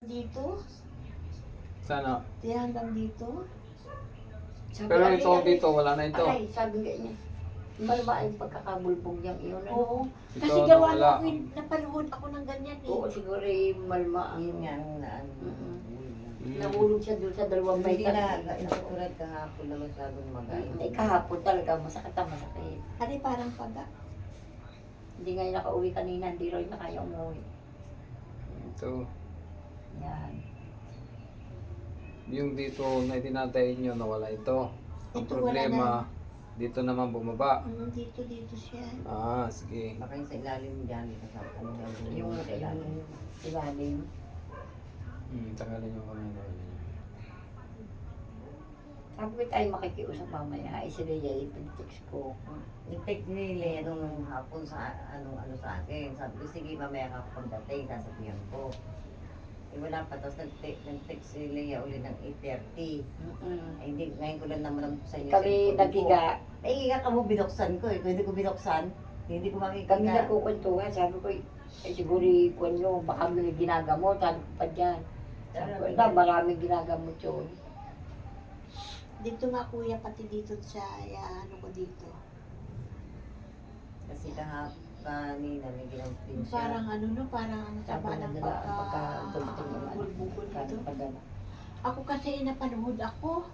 Dito? Sana. Di hanggang dito? Pero ito dito, wala na ito. Ay, sabi nga niya. Malba yung pagkakabulbog niyang iyon. Oo. Ito, Kasi gawa wala. na ako, napaluhod ako ng ganyan eh. Oo, siguro yung malma ang Yun nga ang naan. nahulog siya doon sa dalawang Hindi baitan. na, natulad kahapon na masyadong magain. Ay, kahapon talaga, masakit ang masakit. Ano parang paga? Hindi nga yung nakauwi kanina, hindi rin na kaya umuwi. Ito. Yan. Yung dito na tinatay nyo, nawala ito. Ang Ito, problema, wala dito naman bumaba. Dito siya. Ah, sige. Baka yung sa ilalim dyan, kasama ano na Yung ilalim. Tagalin nyo kami. Sabi ko tayo makikiusap mamaya. Ay, sila yung pinitext ko. Nag-text ni Lea nung hapon sa ano sa akin. Sabi ko, sige mamaya ka pagdating, sasabihan ko. Eh wala pa, tapos nag-text si Lea uli ng 8:30. Ay hindi, ngayon ko lang naman sa inyo. Kami naghiga. Nahihiga ka mo, binuksan ko eh. Kung hindi ko binuksan, hindi ko makikita. Kami nagkukwentuhan. Sabi ko, ay siguro ikuan nyo, baka may ginagamot. Sabi ko pa dyan. Sabi ko, na maraming ginagamot yun. Dito nga kuya, pati dito sa ano ko dito. Kasi kanina may ginamot din siya. Parang ano no, parang ang taba ng pagka-bulbukol dito. Ako kasi napanood ako.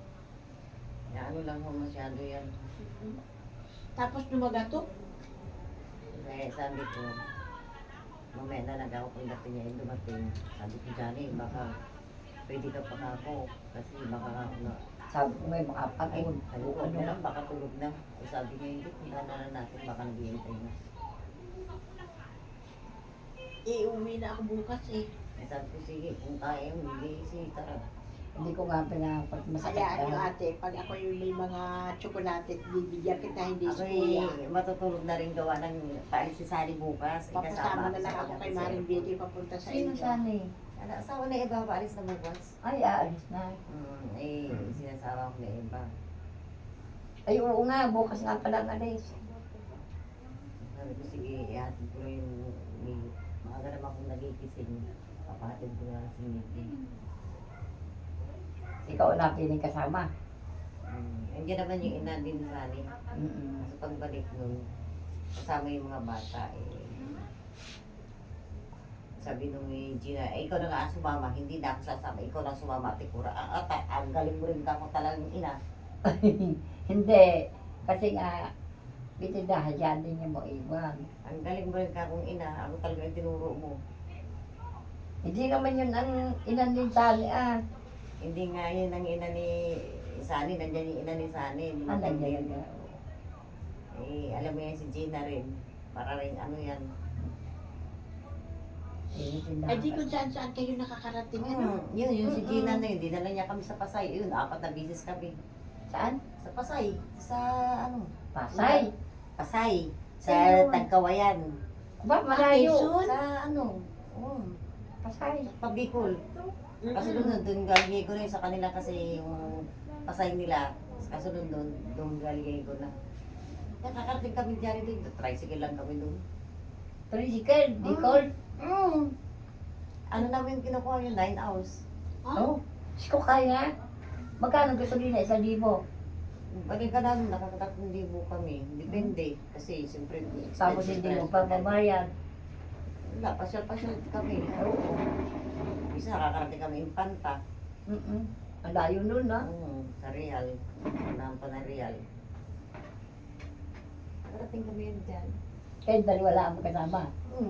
Na ano lang mo masyado yan. Tapos lumagatok. Kaya sabi ko, mamaya na ako kung dating niya yung dumating. Sabi ko, Johnny, baka pwede ka pa ako. Kasi baka Sabi ko, may makapagod. tulog na lang, baka tulog na. O sabi niya, hindi, punta na natin, baka naghihintay na. Uwi na ako bukas eh. Eh, sabi ko, sige, kung kaya mo, hindi, sige, tara. Hindi ko nga pinapagmasakit. Hayaan nyo ate, pag ako yung may mga tsokolate, bibigyan kita, hindi si Ako kuya. matutulog na rin gawa ng paalis si Sally bukas. Papasama na lang ako kay Maring Betty papunta sa Sino inyo. sana eh? Asawa na iba, paalis na bukas. Ay, aalis na. Sinasawa ko na iba. Ay, oo nga, bukas nga pala ang alis. Sabi ko, sige, ihatid ko lang yung maaga naman kung nagigising. Papahatid ko na si Mickey. Ikaw na piling kasama. Andiyan naman yung ina din sa amin. Sa pagbalik nun, kasama yung mga bata eh. Sabi nung Gina, ikaw na nga sumama, hindi na ako sasama, ikaw na sumama, Tikura. Ang galing mo rin ka kung talagang ina. Hindi. Kasi nga, bitidahadyan din niya mo iwan. Ang galing mo rin ka kung ina, ako talaga yung tinuro mo. Hindi naman yun ang inan din tali ah. Hindi nga yun ang ina ni Sani, nandiyan yung ina ni Sani. Hindi mo Nandiyan yan. Eh, alam mo yan si Gina rin. Para rin ano yan. Ay di kung saan kayo nakakarating ano. Yun si Gina na yun. Dinala niya kami sa Pasay. Yun, 4 na bisis kami. Saan? Sa Pasay. Sa ano? Pasay. Pasay. Sa Ayun. Tagkawayan. Ba, malayo. Quezon? Sa ano? Pasay. Pabicol. Kasi doon galigay ko na yun sa kanila kasi yung Pasay nila. Kaso doon galigay ko na. Nakakarating kami dyan doon. Tricycle lang kami doon. Tricycle, Bicol. Ano namin kinukuha yun? 9 hours. Oh, ko kaya. Magkano gusto nila? 1,000. Balik ka namin, nakakatatlong libo kami. Depende. Kasi siyempre, Tapos hindi mo pa babayad. Wala, pasyal-pasyal kami. Oo. Isa nakakarating kami Impanta. Ang layo nun ah. Sa Real. Unahan pa na Real. Nakarating kami yun dyan. Kahit dalawa lang ang kasama.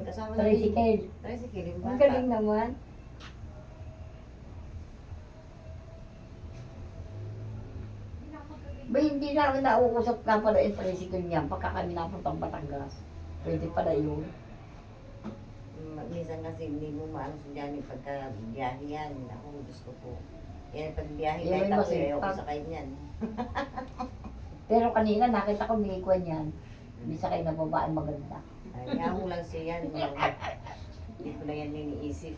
Kasama Tricycle. Tricycle, yung Ang bata. galing naman. Ba, hindi namin nauusap nga pala yung tricycle niya pagka kami napuntang Batangas. Pwede pala yun. Minsan kasi hindi mo maano sa dyan yung pagka-biyahe yan. Ako, Diyos ko po. Yan, pag-biyahe Yan kahit may ako, masipag. ayaw ko sakay niyan. Pero kanina nakita ko may ikwan yan. Hindi sa kayo nababaan maganda. Ay, ako lang siya yan. Hindi ko na yan iniisip.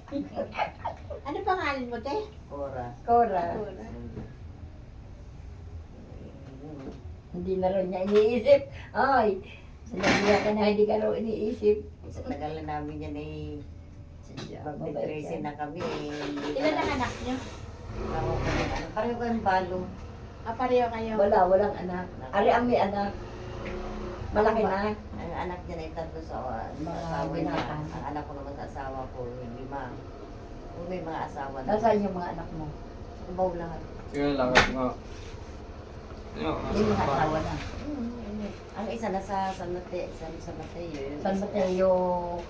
Ano pangalan mo te? Cora. Cora. Cora. Hindi na rin niya iniisip. Ay, sinabihan ka na hindi ka rin iniisip. Sa tagal na namin yan Magti-tracing na kami. Ilan ang anak niyo? Pareho kayong balo. Pareho kayo. Walang anak. Ari ang may anak. Malaki na. Ang anak niya na itatlo sa Mga asawa niya. binata. Ang anak ko naman sa asawa ko, yung 5. Kung may mga asawa na. Nasaan yung mga anak mo? Kubaw lahat. Sige, lakad mo. Yung, May mga asawa na. Ang isa na sa San Mateo. San Mateo. Yung San isa- Mateo,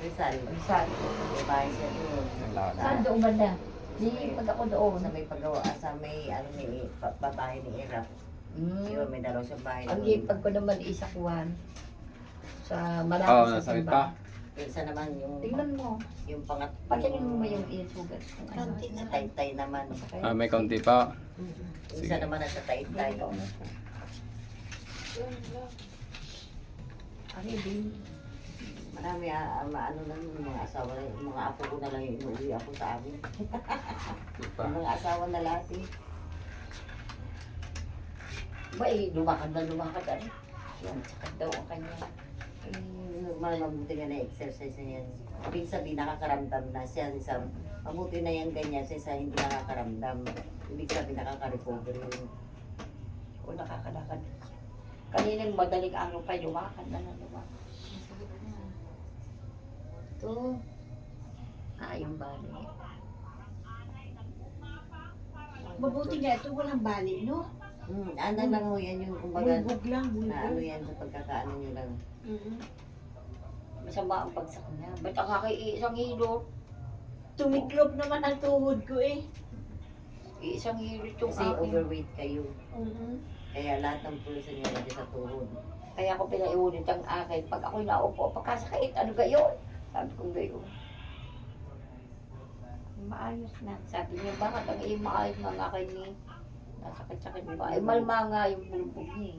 Rizal. Rizal. May bahay siya doon. yung lakad. Saan doon banda? Di pag ako doon. Sa may paggawa, sa may ano ni babae ni Irap. Yun, may dalaw siyang bahay. Ang doon. ipag ko naman isa kuwan. Sa Oo, malapit sa nasakit simbahan. pa. Yung isa naman yung Tingnan mo. yung pangat. Patingin mo ba yung isugat? Kung ano. Konti na Sa lang. Taytay naman. Ah, may kaunti pa. Yung isa naman nasa Taytay. Ari din. Marami ano lang yung mga asawa, yung mga apo ko na lang yung inuwi ako sa amin. Di pa. Yung mga asawa na lahat eh. Ba lumakad na lumakad. Ari. Yan, sakit daw ang kanya. Mabuti nga na exercise na yan. Ibig sabihin nakakaramdam na siya. Isa, mabuti na yan ganyan siya sa hindi nakakaramdam. Ibig sabihin nakaka-recover yun. O nakakalakad. Kaninang madaling araw pa, lumakad na lumakad. Ito. Yung bali. Mabuti nga ito, walang bali, no? Ano lang ho yan yung kumbaga Bulbog lang, na ano bulbog. yan sa pagkakaano nyo lang. Masama ang bagsak niya. Ba't ang isang hilo? Tumiklop naman ang tuhod ko eh. Isang hilo itong Kasi akin. overweight kayo. Kaya lahat ng pulsa nyo nandiyan sa tuhod. Kaya ako pinaiulit ang akin. Pag ako'y naupo, pagkasakit, ano gayon? Sabi kong gayon. Maayos na. Sabi niya, bakit ang iyong maayos ng akin ni? Nasakit-sakit ba? Ay, malma nga yung bulbog niya.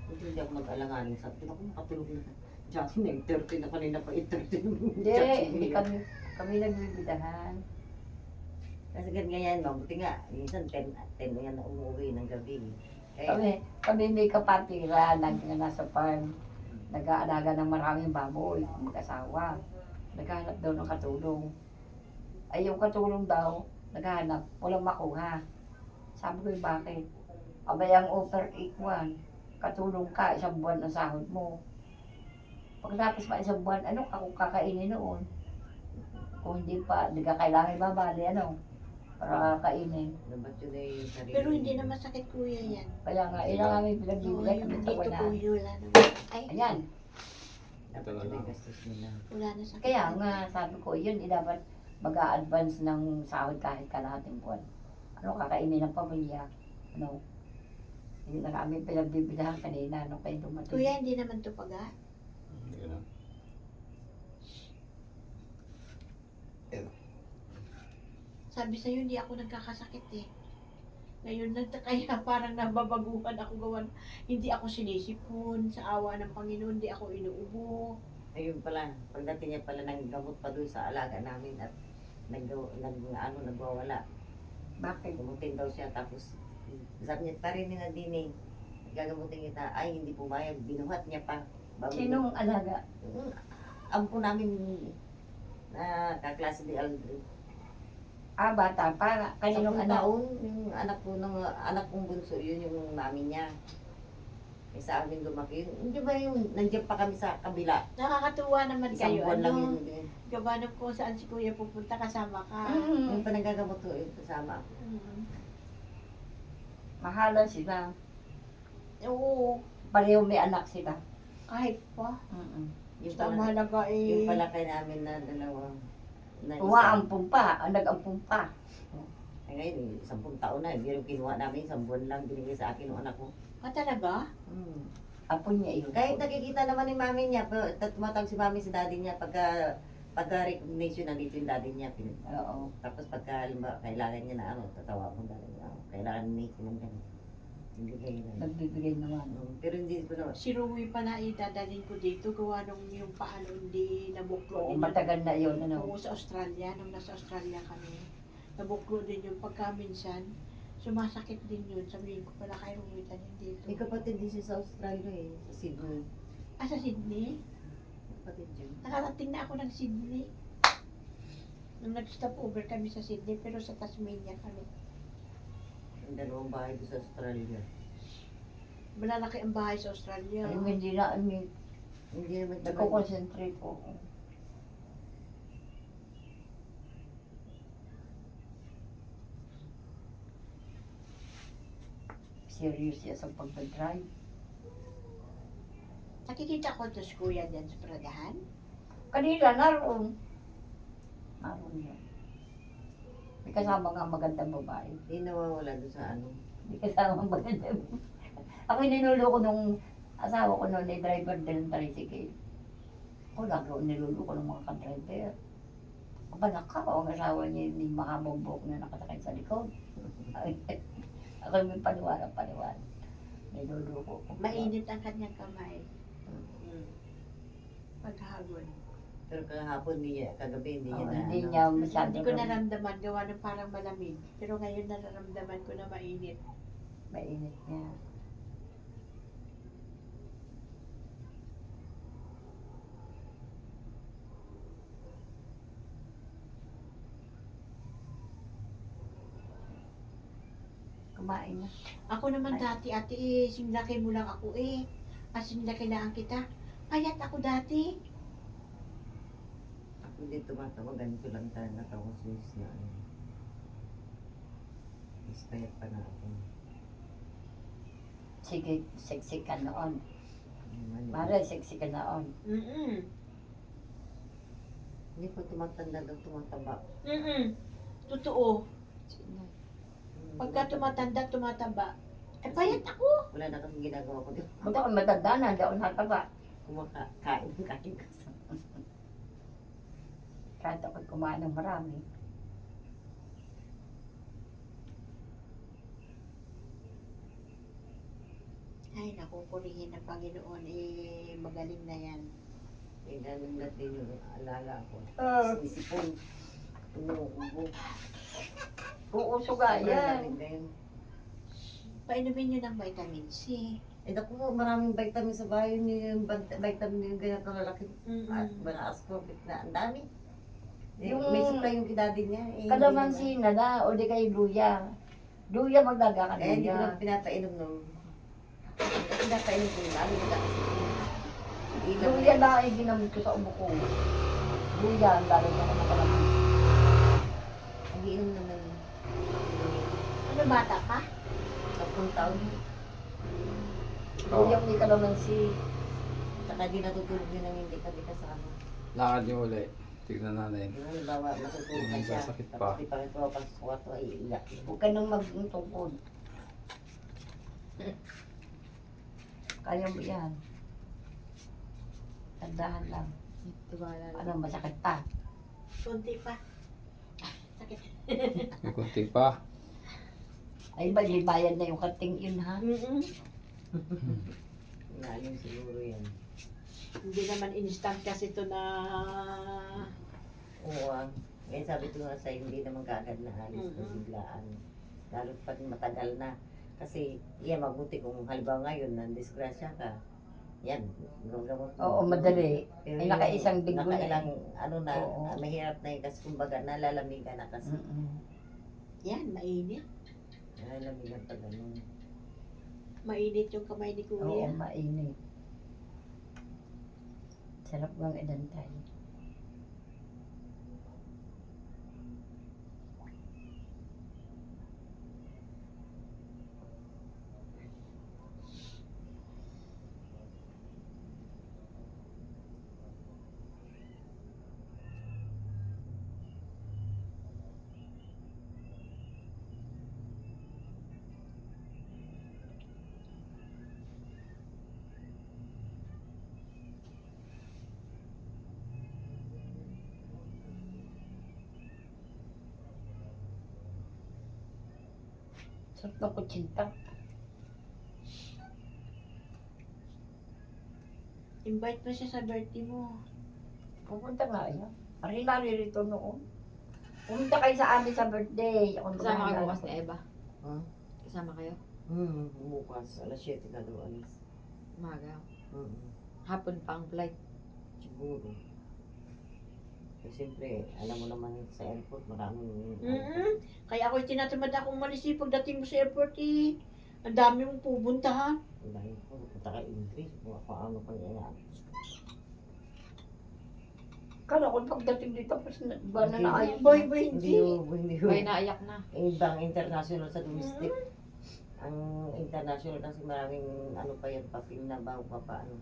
Hindi ako mag-alanganin. Sabi ko, makatulog na. Justin, 9:30 na kanina pa 8:30. Hindi kami nagbibidahan. Kasi ganyan, mabuti nga. Minsan 10 na yan na umuwi ng gabi. Kami may kapatira, nasa farm. Nag-aalaga ng maraming baboy, mag-asawa. Naghahanap daw ng katulong. Ay, yung katulong daw, naghahanap, walang makuha. Sabi ko, bakit? Abay, ang offer equal. Katulong ka, 1 buwan ang sahod mo. Pagkatapos pa 1 buwan, ano ka kung kakainin noon? Kung hindi pa, hindi ka kailangan ibabali, ano? Para kakainin. Dapat yun ay sarili. Pero hindi na masakit kuya yan. Kaya nga, ilang kami Oo, pinagbibigay yung kami sa dito wala. kuya, wala naman. Ay, Ayan. Dapat yun ay gastos nila. wala na sakit. Kaya nga, sabi ko, yun, dapat mag-a-advance ng sahod kahit kalahating buwan. Ano, kakainin ng pamilya. Ano, hindi na kami pinagbibidahan kanina, ano kayo dumating. Kuya, hindi naman to paga. Hindi na. Sabi sa'yo, hindi ako nagkakasakit eh. Ngayon, kaya parang nababaguhan ako gawan. Hindi ako sinisipon sa awa ng Panginoon, hindi ako inuubo. Ayun pala, pagdating niya pala ng gamot pa doon sa alaga namin at nagwawala. Bakit? Gumutin daw siya tapos sabi niya, parinig na din eh. Gagamutin kita, ay hindi pumayag, binuhat niya pa. Sinong alaga? Ampo namin na kaklase ni Aldrin. Bata pa. Kaninong 10 anak? taon, yung anak kong bunso, yun yung mami niya. Eh, sa amin lumaki. Hindi ba yung nandiyan pa kami sa kabila? Nakakatuwa naman Isang kayo. buwan lang Ano, yun. gabanap ko saan si kuya pupunta, kasama ka. Yung panagagamot ko, yung kasama ako. Mahalan sila. Oo, Pareho may anak sila. kahit pa. Yung Basta pala, mahalaga eh. yung pala kay namin na dalawa. Na Umaampun pa. Nag-ampun pa. Ay, ngayon, 10 taon na. Hindi rin kinuha namin, 1 buwan lang binigay sa akin ng anak ko. Talaga? Apo niya yun. Kahit nakikita naman ni mami niya, pero tumatawag si mami sa daddy niya pagka-recognition nandito yung daddy niya. Oo. Tapos pagka halimbawa, kailangan niya na tatawa ko daddy niya. Kailangan ni Nate ng ganun. Hindi kayo na. Nagbibigay naman. Pero hindi ko na. Si Rui pala idadalhin ko dito, gawa nung yung paano hindi nabuklo Oo, din. matagal na yun. Ano? Oo, sa Australia, nung nasa Australia kami. Nabuklo din yung pagka minsan. Sumasakit din yun. Sabihin ko pala kay Rumitan hindi May ito. kapatid din siya sa Australia eh, sa Sydney. Ah, sa Sydney? Kapatid yun. Nakarating na ako ng Sydney. Nung nag-stop over kami sa Sydney, pero sa Tasmania kami. Ang dalawang bahay doon sa Australia. Malalaki ang bahay sa Australia. Ay, hindi na, Hindi naman nagko-concentrate po. Serious siya sa pagdadrive. Nakikita ko to kuya dyan sa Pradahan. Kanina, naroon. Naroon yan. May kasama nga magandang babae. Hindi nawawala doon sa ano. May kasama magandang Ako ninulo ko nung asawa ko noon, ay driver din ng tricycle. Ako lagi niluluko ng mga ka-driver. Aba nakaw, ang asawa niya hindi mahabang buhok na nakasakay sa likod. Ako may paniwala. Niluluko ko. Mainit ang kanyang kamay. Paghagod. Pero kahapon niya, kagabi hindi niya Oh, na hindi ano. niya masyado. Hindi ko naramdaman, gawa ng parang malamig. Pero ngayon nararamdaman ko na mainit. Mainit niya. Kumain na. Ako naman Ay. dati, ate, eh, sinlaki mo lang ako eh. As sinlaki lang kita. Payat ako dati. Ako hindi tumatawa, ganito lang tayo natawa Swiss na ano. Mas payat pa na ako. Sige, sexy ka noon. Ano, Mare, sexy ka noon. Hindi pa tumatanda daw tumataba. Totoo. Pagka tumatanda, tumataba. Eh, payat ako. Wala na kasing ginagawa ko dito. Ba't ako matanda na, hindi ako nakataba. Kumakain ng kain kasi. Kahit ako'y kumain ng marami. Ay, naku, purihin ng Panginoon. Eh, magaling na yan. Eh, ganun natin yung alala ko. Ah. Isipon. Umuubo. Uuso ga yan. Yan. Painumin nyo ng vitamin C. Eh, naku, maraming vitamin sa bahay niyo. Yung vitamin yung ganyan kalalaki. At mga ascorbate na. Ang dami. Eh, Yung- may supply yung kidadi niya. Eh, Kalamansi na na, o di kayo luya. Luya magdaga ka Eh, hindi ko luya. lang pinapainom nung... Pinapainom ko yung lalo na kasi. Ilaw Luya na ay ginamit ko sa ubo ko. Luya, ang dami ko na kalamansi. Nagiinom naman. Ano, bata ka? 10 taon. Luya may kalamansi. Saka di natutulog yun ang hindi ka kasama. Lakad niyo ulit. Tignan natin. Halimbawa, matutulog ka siya. Sasakit pa. Tapos di pa rin pumapasok sa kwarto ay iiyak. Huwag ka nang magtungkod. Kaya mo yan. Tandahan lang. Ano, masakit pa. Kunti pa. Sakit. May kunti pa. Ay, bayad na yung kating yun, ha? Inalim siguro yan. Hindi naman instant kasi ito na... Oo ah. Ngayon sabi ko nga sa'yo, hindi naman kagad na alis na biglaan. Lalo pa matagal na. Kasi, yan, mabuti kung halimbawa ngayon, nandisgrasya ka. Yan, gagamot mo. Oo, madali. Pero Ay, yung nakaisang linggo na nakailang, ano na, Oo. mahirap na yun kasi kumbaga nalalamigan na kasi. Yan, mainit. Nalalamigan pa ganun. Mainit yung kamay ni Oo, Kuya. mainit. Sarap ng idantay. Sarap ng kutsinta. Invite mo siya sa birthday mo. Pupunta nga yan. Ari naririto noon. Pumunta kayo sa amin sa birthday. Ako Kasama kayo bukas ni Eva. Huh? Kasama kayo? Bukas, alas 7 na daw alis. Umaga. Mm, Hapon pa ang flight. siguro. Kasi siyempre, alam mo naman sa airport, maraming... Kaya ako tinatamad akong umalis pagdating mo sa airport ang dami mong pupuntahan. Dahil po, punta ka English, kung ano pang yan. Kala ko pagdating dito, ba na naayos Boy, na? boy, Hindi hindi. yun. Ay, naiyak na. Ibang international sa domestic. Ang international kasi maraming ano pa yan, papel na bago pa paano.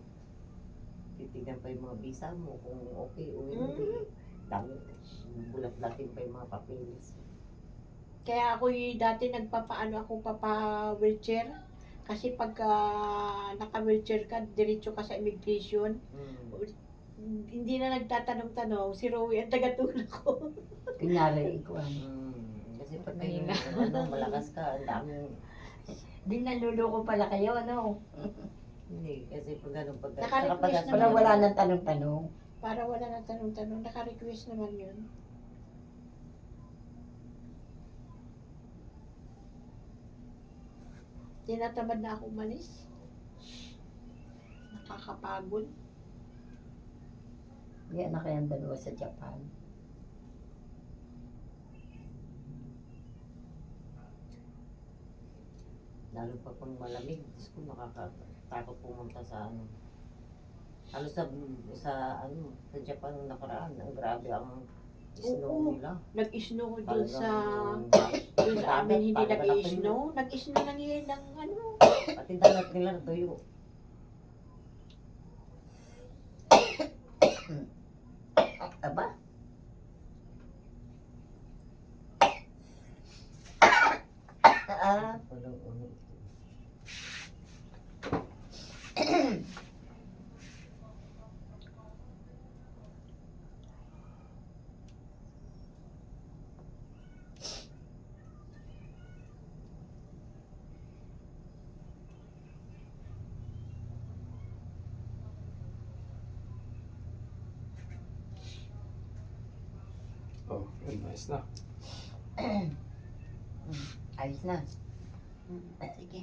Titignan pa yung mga visa mo kung okay o hindi. Dami, bulat-latin pa yung mga papeles. Kaya ako dati nagpapaano ako papa-wheelchair. Kasi pagka naka-wheelchair ka, diretso ka sa immigration. Hindi na nagtatanong-tanong, si Rowie ang tagatulong ko. Kunyari, ikaw. Kasi pag kayo, ano, malakas ka, ang daming... Di naluloko pala kayo, ano? Hindi, kasi pag ganun, pag... Naka-request Para naman. wala nang tanong-tanong. Para wala na tanong-tanong, naka-request naman yun. Tinatamad na ako umalis. Nakakapagod. Yan na kayang dalawa sa Japan. Lalo pa pang malamig, Diyos ko, nakakatakot pumunta sa ano. Ano sa ano, sa Japan nung nakaraan, ang grabe ang snow Oo. nila. Nag-snow ko dun Talagang- dun sa amin, hindi Talagang nag-snow. Nag-snow lang yun ng ano. Pati dalat nila natuyo. Aba? Walang ano. Oh, yun, nice na. Ayos na. Sige.